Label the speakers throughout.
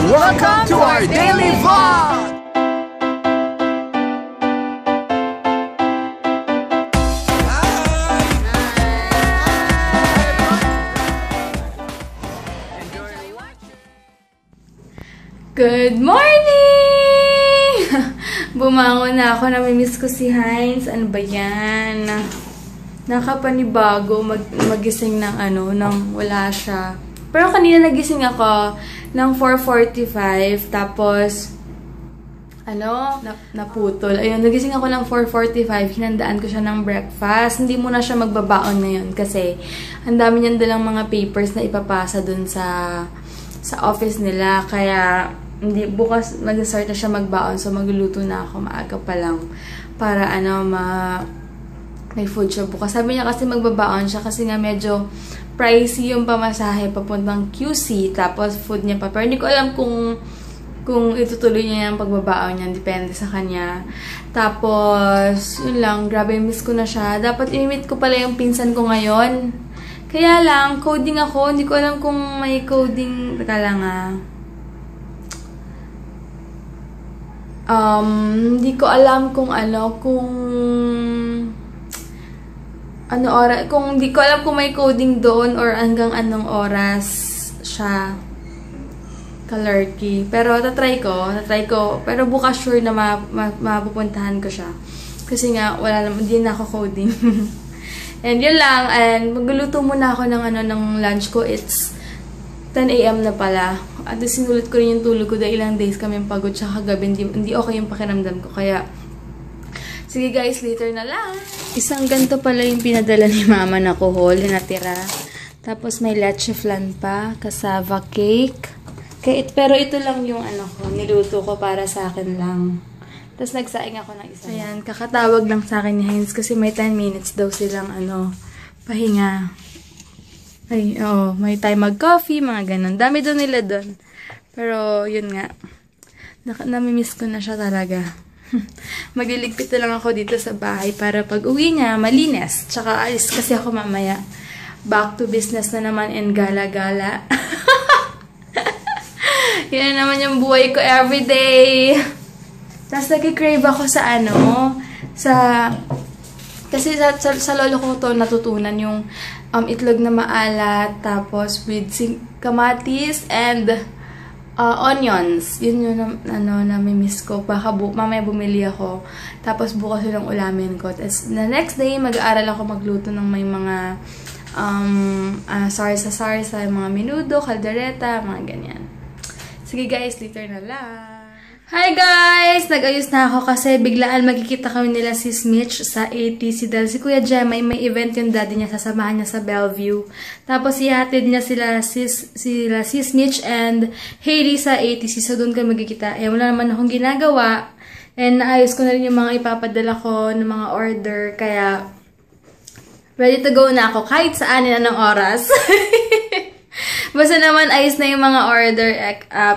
Speaker 1: Welcome to our daily vlog!
Speaker 2: Good morning! Bumangon na ako. Namimiss ko si Heinz. Ano ba yan? Nakapanibago magising ng nang wala siya. Pero kanina nagising ako ng 4:45. Tapos, naputol. Ayun, nagising ako ng 4:45. Hinandaan ko siya ng breakfast. Hindi muna siya magbabaon ngayon kasi ang dami niyang dalang mga papers na ipapasa dun sa office nila. Kaya, bukas mag-start na siya magbaon. So, magluluto na ako maaga pa lang para may food siya bukas. Sabi niya kasi magbabaon siya kasi nga medyo pricey yung pamasahe papuntang QC. Tapos, food niya pa. Pero hindi ko alam kung itutuloy niya yung pagbabaon niya. Depende sa kanya. Tapos, yun lang. Grabe, miss ko na siya. Dapat i-meet ko pala yung pinsan ko ngayon. Kaya lang, coding ako. Hindi ko alam kung may coding. Teka lang hindi ko alam kung hindi ko alam kung may coding doon or hanggang anong oras siya kalerky. Pero tatry ko. Pero bukas sure na mapupuntahan ko siya. Kasi nga, wala naman, hindi na ako coding. And yun lang, and magluluto muna ako ng lunch ko. It's 10 AM na pala. At sinulit ko rin yung tulog ko dahil ilang days kami pagod siya kagabi. Hindi okay yung pakiramdam ko. Kaya, sige guys, later na lang. Isang ganito pala yung pinadala ni mama na kuhol na natira. Tapos may leche flan pa, cassava cake. Pero ito lang yung niluto ko para sa akin lang. Tapos nagsaing ako ng isa. Ayan, kakatawag lang sa akin ni Heinz kasi may 10 minutes daw silang pahinga. Ay, may time mag-coffee, mga ganun. Dami doon nila doon. Pero, yun nga. Namimiss ko na siya talaga. Magliligpit na lang ako dito sa bahay para pag uwi niya, malinis. Tsaka alis kasi ako mamaya. Back to business na naman and gala-gala. Yan na naman yung buhay ko everyday. Tapos nag-crave ako sa kasi sa lolo ko to natutunan yung itlog na maalat, tapos with kamatis and onions. Yun yung namimiss ko. Baka mamaya bumili ako. Tapos bukas yun ang ulamin ko. Tapos the next day, mag-aaral ako magluto ng may mga sarsa-sarsa, mga menudo, kaldereta, mga ganyan. Sige guys, later na lang. Hi guys! Nag-ayos na ako kasi biglaan magkikita kami nila sis Mitch sa ATC dahil si Kuya Jemay may event yung daddy niya, sasamahan niya sa Bellevue. Tapos ihatid niya sila sis Mitch and Hailey sa ATC, so doon kami magkikita. Wala naman akong ginagawa and naayos ko na rin yung mga ipapadala ko ng mga order, kaya ready to go na ako kahit saan anong oras. Basta naman, ayos na yung mga order.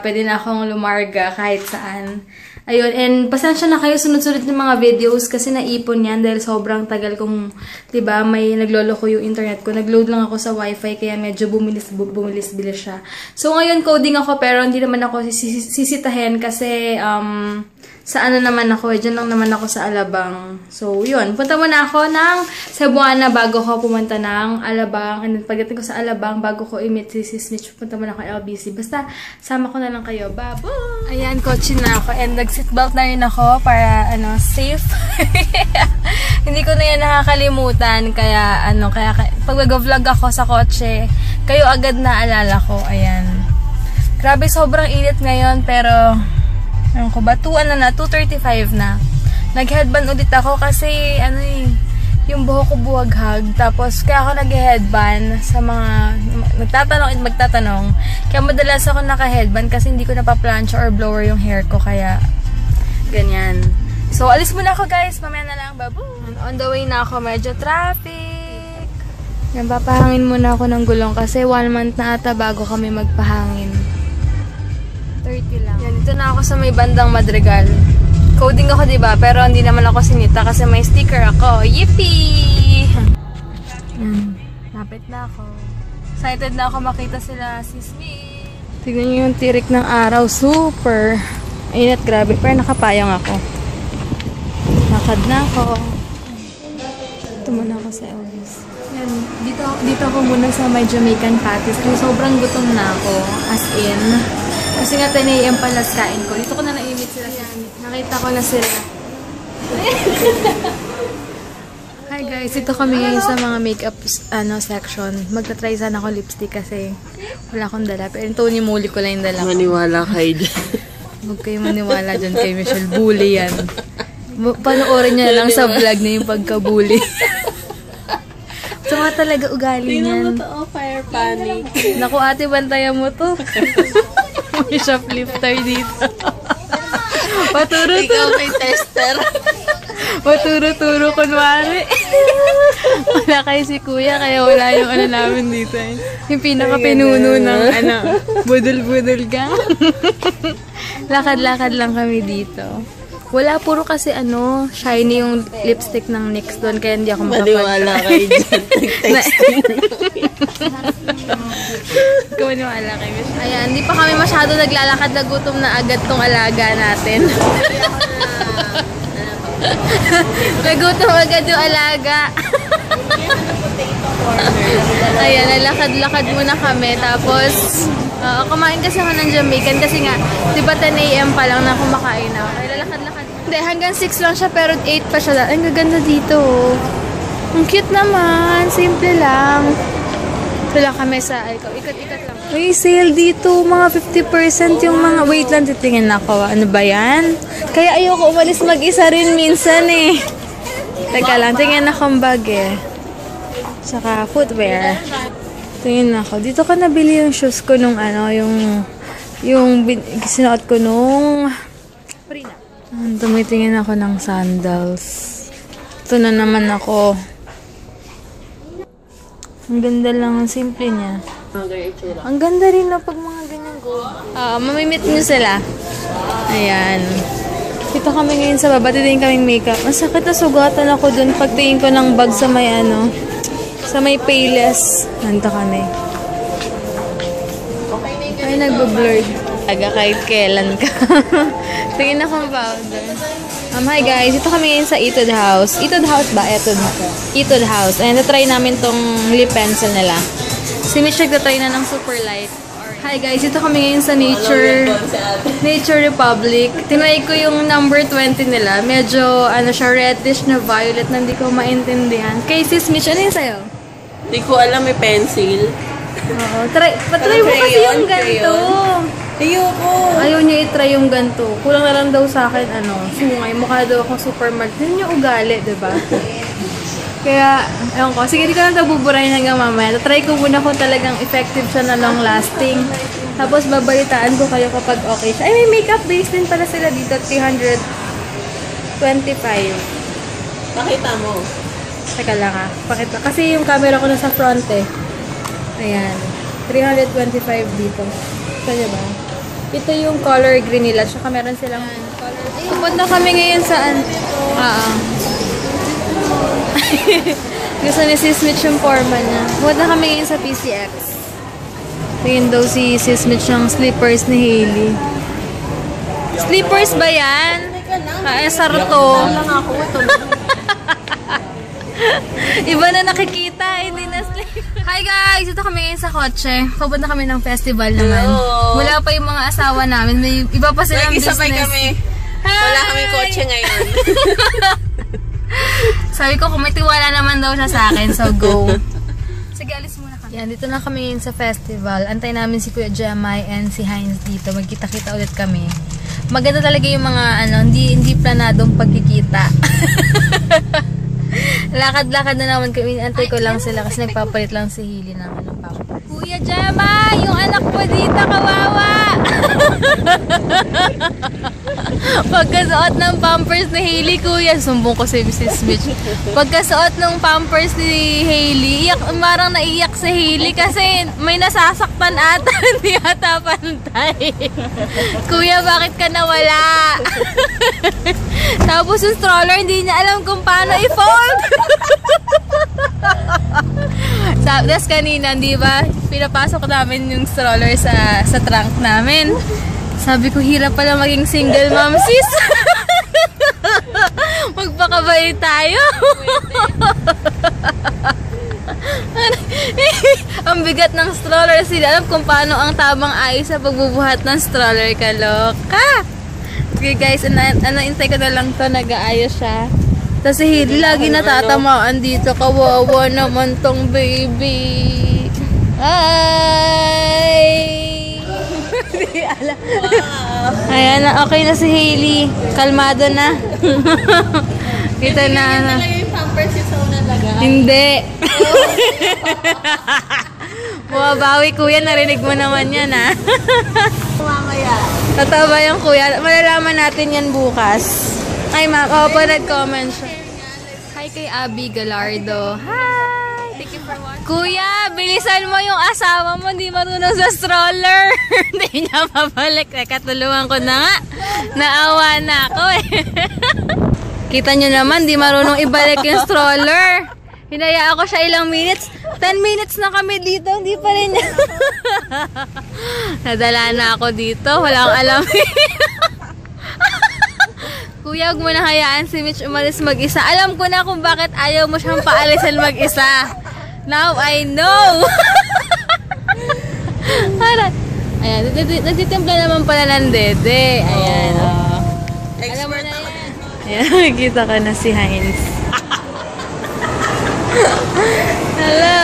Speaker 2: Pwede na akong lumarga kahit saan. Ayun, and pasensya na kayo sunod-sunod ng mga videos kasi naipon yan dahil sobrang tagal kong, diba, may nagloloko yung internet ko. Nagload lang ako sa wifi kaya medyo bumilis-bilis siya. So, ngayon coding ako pero hindi naman ako sisitahin kasi, sa naman ako, dyan lang naman ako sa Alabang. So, yun. Punta muna ako ng Cebuana bago ko pumunta ng Alabang. And then, pagdating ko sa Alabang, bago ko i-meet si Sis Mitch, punta muna ako LBC. Basta, sama ko na lang kayo. Bye-bye! Ayan, coaching na ako. And nag-seatbelt na rin ako para, safe. Hindi ko na yan nakakalimutan. Kaya, pag mag-vlog ako sa kotse, kayo agad na alala ko. Ayan. Grabe, sobrang init ngayon, pero 2:35 na. Nag-headband ulit ako kasi, yung buhok ko buwaghag. Tapos, kaya ako nag-headband sa mga magtatanong. Kaya madalas ako naka-headband kasi hindi ko napaplansya or blower yung hair ko. Kaya, ganyan. So, alis muna ako guys. Mamaya na lang. Babu! On the way na ako. Medyo traffic. Yan, papahangin muna ako ng gulong kasi 1 month na ata bago kami magpahangin. 30 lang. Yan, dito na ako sa may bandang Madrigal. Coding ako, diba? Pero hindi naman ako sinita kasi may sticker ako. Yippee! Lapit na ako. Excited na ako makita sila sis Mitch. Tignan nyo yung tirik ng araw. Super init, grabe. Pero nakapayong ako. Lakad na ako. Tumuna ako sa Elvis. Yan, dito ako muna sa may Jamaican Patties. Kasi sobrang gutom na ako. As in. Kasi nga 10 AM pala kain ko. Dito ko na naimit sila. Nakita ko na sila. Hi guys, ito kami ngayon sa mga makeup section. Magta-try sana ako lipstick kasi wala akong dala. Pero ito nimuli ko lang yung dala ko.
Speaker 3: Maniwala kayo dyan.
Speaker 2: Huwag kayo maniwala dyan kay Michelle. Bully yan. Panoorin niya lang sa vlog na yung pagka-bully. Sama talaga ugali niyan.
Speaker 3: Tingnan mo to, fire panic.
Speaker 2: Naku ate, bantayan mo to. May shoplifter dito. Paturo-turo.
Speaker 3: Ikaw may tester.
Speaker 2: Paturo-turo kunwari. Wala kayo si kuya, kaya wala yung ano namin dito. Yung pinaka-pinuno ng budol-budol gang. Lakad-lakad lang kami dito. Wala, puro kasi shiny yung lipstick ng NYX doon, kaya hindi ako
Speaker 3: Maniwala kayo dyan. Texting.
Speaker 2: Maniwala kayo. Ayan, hindi pa kami masyado naglalakad na gutom na agad tong alaga natin. Nagutom agad yung alaga. Ayan, nalakad-lakad muna kami. Tapos, kumain kasi ako ng Jamaican kasi nga, di ba 10 AM pa lang na kumakain ako. Kaya lalakad-lakad. Hindi, hanggang 6 lang siya pero 8 pa siya. Ang gaganda dito. Ang cute naman. Simple lang. Wala kami sa ikat-ikat lang. May sale dito. Mga 50% yung mga... Wait lang, titingin ako. Ano ba yan? Kaya ayoko umalis mag-isa rin minsan eh. Teka lang, tingin akong bag eh. Saka footwear. Tingin ako. Dito ka nabili yung shoes ko nung yung sinuot ko nung Prina. Tumitingin ako ng sandals. Ito na naman ako. Ang ganda lang. Ang simple niya. Ang ganda rin na pag mga ganyan ko. Mamimit nyo sila. Ayan. Dito kami ngayon sa baba. Titingin kaming makeup. Ang sakit na sugatan ako dun. Pagtingin ko ng bag sa may sa may Payless. Nandito kami. Ay, nagbo-blurred. Aga kahit kailan ka. Tingin akong powder. Hi guys, ito kami ngayon sa Etude House. Etude House ba? Etude House. Ayan, na-try namin tong lip pencil nila. Si Mitch nagtatry na ng super light. Hi guys, ito kami ngayon sa Nature Republic. Tinry ko yung number 20 nila. Medyo, siya, reddish na violet na hindi ko maintindihan. Kay sis Mitch, ano yun sa'yo?
Speaker 3: Hindi ko alam, may pencil.
Speaker 2: Oo. Patry mo kasi yung ganito.
Speaker 3: Ayoko.
Speaker 2: Ayaw niya itry yung ganito. Kulang na lang daw sa akin, sungay. Mukha daw akong supermarket. Yun yung ugali, diba? Kaya, ewan ko. Sige, di ko lang ito buburahin hanggang mamaya. Try ko muna kung talagang effective siya na long lasting. Tapos, babalitaan ko kayo kapag okay siya. Ay, may makeup base din pala sila dito. 325.
Speaker 3: Pakita mo.
Speaker 2: Teka lang pakita. Kasi yung camera ko nasa front eh. Ayan. 325 dito. Kaya ba? Ito yung color green nila. Tsaka meron silang color. Pupunta kami ngayon saan? Gusto ni Sis Mitch yung forma niya. Pupunta kami ngayon sa PCX. Tingin daw si Sis Mitch ng slippers ni Hailey. Slippers ba yan? Sarto. Iba na nakikita, hindi na slip. Hi guys! Ito kami ngayon sa kotse. Pupunta kami ng festival naman.
Speaker 3: Hello.
Speaker 2: Wala pa yung mga asawa namin. May iba pa silang business.
Speaker 3: Nag-isabay kami. Wala kami kotse ngayon.
Speaker 2: Sabi ko, kung may tiwala naman daw siya sa akin, so go. Sige, alis muna kami. Yan, dito na kami ngayon sa festival. Antay namin si Kuya Jamai and si Heinz dito. Magkita-kita ulit kami. Maganda talaga yung mga, hindi planadong pagkikita. Lakad-lakad na naman kami. Antay ko lang sila kasi nagpapalit lang si Hailey ng pampers. Kuya Jama! Yung anak mo dito, kawawa! Pagkasuot ng pampers ni Hailey, kuya, sumbong ko si Mrs. Mitch. Pagkasuot ng pampers ni Hailey, marang naiyak si Hailey kasi may nasasaktan ata, hindi ata pantay. Kuya, bakit ka nawala? Tapos yung stroller, hindi niya alam kung paano i-fold. Tapos kanina, di ba, pinapasok namin yung stroller sa trunk namin. Sabi ko, hirap pala maging single mom, sis. Magpakabait tayo. Ang bigat ng stroller. Sila alam kung paano ang tamang ayos sa pagbubuhat ng stroller. Kaloka. Okay guys, intay ko na lang to. Nag-aayos siya. Tapos si Hili lagi natatamaan dito. Kawawa naman tong baby. Ay! Hindi alam. Wow. Ayan na, okay na si Hailey. Kalmado na. Kita na.
Speaker 3: Hindi talaga yung pampers yung sauna laga.
Speaker 2: Hindi. Bumabawi kuya, narinig mo naman yan ha.
Speaker 3: Mamaya.
Speaker 2: Totoo ba yung kuya? Malalaman natin yan bukas. Ay ma'am, opo, nag-comment siya. Hi kay Abby Galardo. Hi! Thank you for watching. Kuya, bilisan mo yung asawa mo. Hindi marunong sa stroller. Hindi niya mabalik. Katulungan ko na nga. Naawa na ako eh. Kita nyo naman, di marunong ibalik yung stroller. Hinaya ako siya ilang minutes. 10 minutes na kami dito. Hindi pa rin niya. Nadala na ako dito. Walang alam. Kuya, huwag mo na hayaan si Mitch umalis mag-isa. Alam ko na kung bakit ayaw mo siyang paalisan mag-isa. Now I know! Ayan, nagtitimpla naman pala ng dede. Ayan, oh. Alam mo na yan. Ayan, nakikita ka na si Heinz. Hello!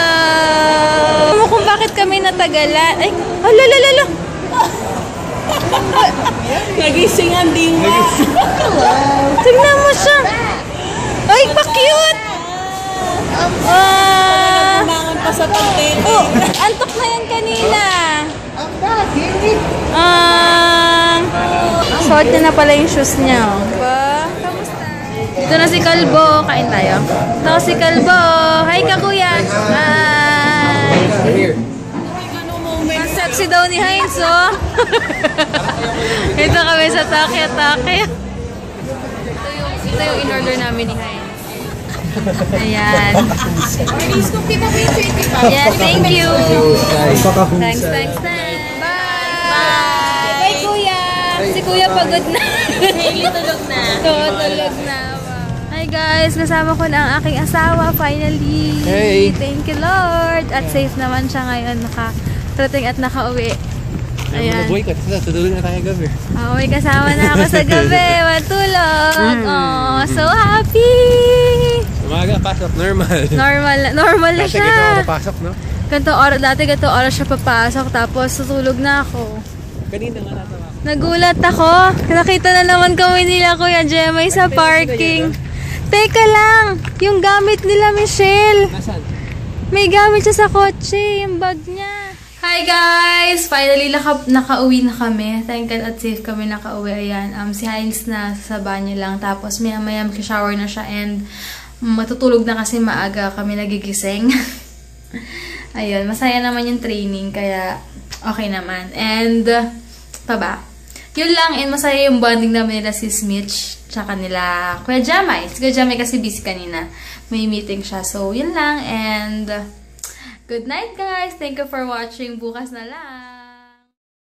Speaker 2: Alam mo kung bakit kami natagalan? Ay, lala!
Speaker 3: Nagising ang dinga.
Speaker 2: Tignan mo siya. Ay, pa-cute!
Speaker 3: Kumangon pa sa pagtete.
Speaker 2: Oh, antok na yan kanina. Suot niya na pala yung shoes niya. Ba? Kamusta? Dito na si Kalbo. Kain tayo. Ito si Kalbo. Hi ka, kuya. Hi. Ang sexy daw ni Heinz, oh. Ito kami sa Takya-Takya. Ito yung in-order namin ni Heinz. Ayan. Yeah, thank you. Thanks. Bye. Bye, kuya. Si kuya pagod na.
Speaker 3: Hailey tulog na.
Speaker 2: Tulog na. Hi guys, kasama ko na ang aking asawa finally.
Speaker 1: Hey.
Speaker 2: Thank you Lord. At safe naman siya ngayon. Nakarating at nakauwi. Ayan.
Speaker 1: Tutulog na tayo gabi.
Speaker 2: Oh, may kasama na ako sa gabi. Matulog. Oh, so happy.
Speaker 1: Umaga, pasok.
Speaker 2: Normal na
Speaker 1: Dati
Speaker 2: siya.
Speaker 1: ganito ako pasok, no?
Speaker 2: Dati ganito oras siya papasok. Tapos tutulog na ako.
Speaker 1: Kanina nga natawa ako.
Speaker 2: Nagulat ako. Nakita na naman kami nila Kuya Jemay sa parking. Teka lang. Yung gamit nila Michelle.
Speaker 1: Nasaan?
Speaker 2: May gamit siya sa kotse. Yung bag niya. Hi guys! Finally, nakauwi na kami. Thank God at safe kami nakauwi. Ayan. Si Heinz na sa banyo lang. Tapos maya-maya shower na siya and matutulog na kasi maaga kami nagigising. Ayun. Masaya naman yung training. Kaya okay naman. And yun lang. And masaya yung bonding namin nila si Mitch. Tsaka nila Kuya Jamay. Si Kuya Jamay kasi busy kanina. May meeting siya. So, yun lang. And good night, guys. Thank you for watching. Bukas na lang.